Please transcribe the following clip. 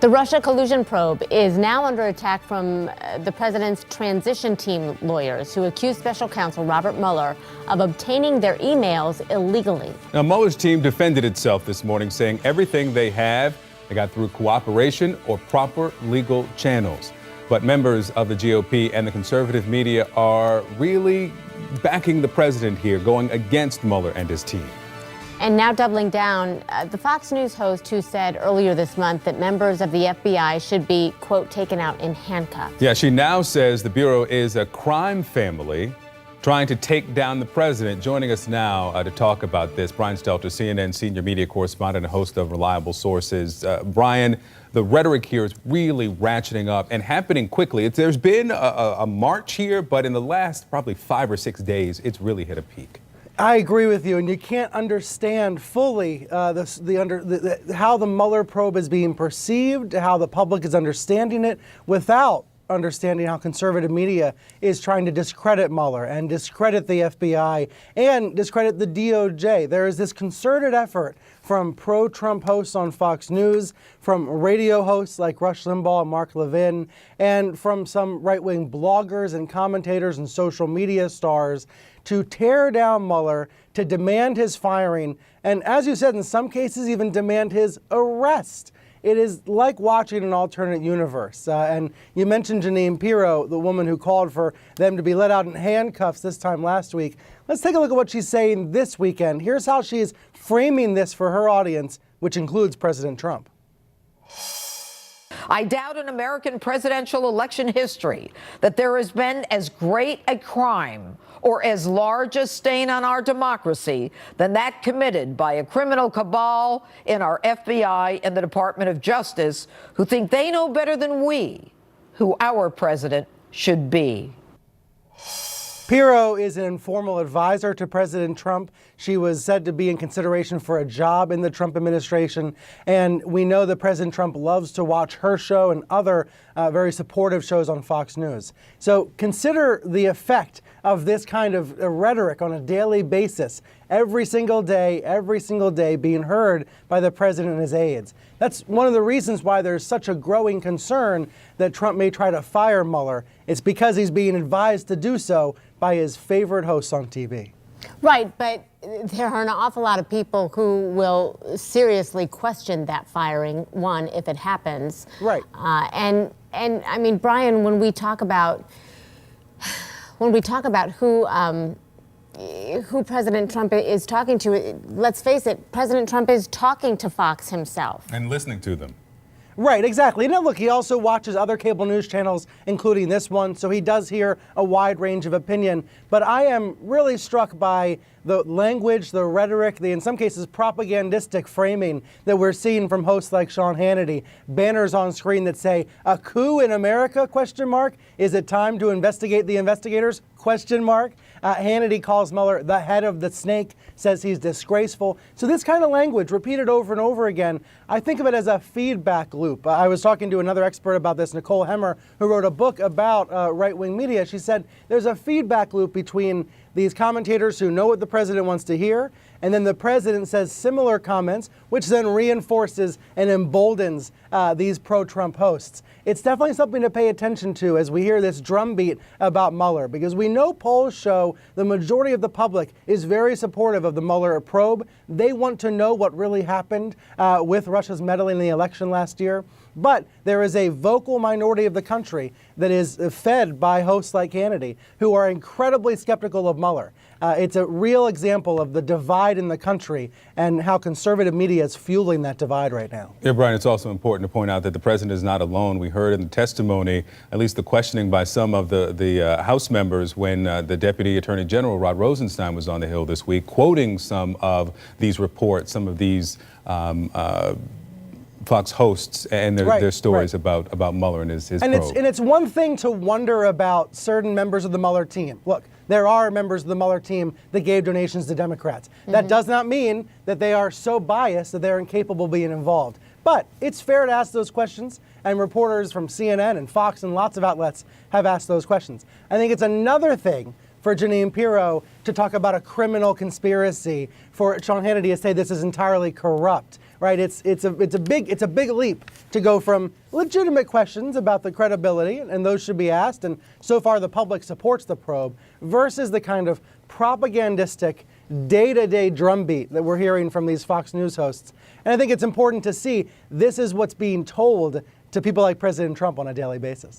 The Russia collusion probe is now under attack from the president's transition team lawyers who accuse special counsel Robert Mueller of obtaining their emails illegally. Now, Mueller's team defended itself this morning, saying everything they got through cooperation or proper legal channels. But members of the GOP and the conservative media are really backing the president here, going against Mueller and his team. And now doubling down, the Fox News host who said earlier this month that members of the FBI should be, quote, taken out in handcuffs. Yeah, she now says the Bureau is a crime family trying to take down the president. Joining us now to talk about this, Brian Stelter, CNN senior media correspondent and host of Reliable Sources. Brian, the rhetoric here is really ratcheting up and happening quickly. There's been a march here, but in the last probably 5 or 6 days, it's really hit a peak. I agree with you, and you can't understand fully how the Mueller probe is being perceived, how the public is understanding it, without understanding how conservative media is trying to discredit Mueller and discredit the FBI and discredit the DOJ. There is this concerted effort from pro-Trump hosts on Fox News, from radio hosts like Rush Limbaugh and Mark Levin, and from some right-wing bloggers and commentators and social media stars to tear down Mueller, to demand his firing, and as you said, in some cases even demand his arrest. It is like watching an alternate universe. And you mentioned Jeanine Pirro, the woman who called for them to be let out in handcuffs this time last week. Let's take a look at what she's saying this weekend. Here's how she is framing this for her audience, which includes President Trump. I doubt in American presidential election history that there has been as great a crime or as large a stain on our democracy than that committed by a criminal cabal in our FBI and the Department of Justice who think they know better than we who our president should be. Pirro is an informal advisor to President Trump. She was said to be in consideration for a job in the Trump administration. And we know that President Trump loves to watch her show and other very supportive shows on Fox News. So consider the effect of this kind of rhetoric on a daily basis, every single day being heard by the president and his aides. That's one of the reasons why there's such a growing concern that Trump may try to fire Mueller. It's because he's being advised to do so by his favorite hosts on TV. Right, but there are an awful lot of people who will seriously question that firing, one, if it happens. Right. And I mean, Brian, when we talk about who President Trump is talking to, let's face it, President Trump is talking to Fox himself. And listening to them. Right, exactly. And look, he also watches other cable news channels, including this one, so he does hear a wide range of opinion. But I am really struck by the language, the rhetoric, the, in some cases, propagandistic framing that we're seeing from hosts like Sean Hannity. Banners on screen that say, "A coup in America, question mark? Is it time to investigate the investigators, question mark?" Hannity calls Mueller the head of the snake, says he's disgraceful. So this kind of language, repeated over and over again, I think of it as a feedback loop. I was talking to another expert about this, Nicole Hemmer, who wrote a book about right-wing media. She said there's a feedback loop between these commentators who know what the president wants to hear, and then the president says similar comments, which then reinforces and emboldens these pro-Trump hosts. It's definitely something to pay attention to as we hear this drumbeat about Mueller, because we know polls show the majority of the public is very supportive of the Mueller probe. They want to know what really happened with Russia's meddling in the election last year. But there is a vocal minority of the country that is fed by hosts like Hannity, who are incredibly skeptical of Mueller. It's a real example of the divide in the country and how conservative media is fueling that divide right now. Yeah, Brian, it's also important to point out that the president is not alone. We heard in the testimony, at least the questioning by some of the House members when the Deputy Attorney General, Rod Rosenstein, was on the Hill this week, quoting some of these reports, some of these Fox hosts and their stories about Mueller and his probe. It's one thing to wonder about certain members of the Mueller team. Look, there are members of the Mueller team that gave donations to Democrats. Mm-hmm. That does not mean that they are so biased that they're incapable of being involved. But it's fair to ask those questions, and reporters from CNN and Fox and lots of outlets have asked those questions. I think it's another thing for Jeanine Pirro to talk about a criminal conspiracy, for Sean Hannity to say this is entirely corrupt. right? It's a big leap to go from legitimate questions about the credibility, and those should be asked, and so far the public supports the probe, versus the kind of propagandistic day-to-day drumbeat that we're hearing from these Fox News hosts. And I think it's important to see this is what's being told to people like President Trump on a daily basis.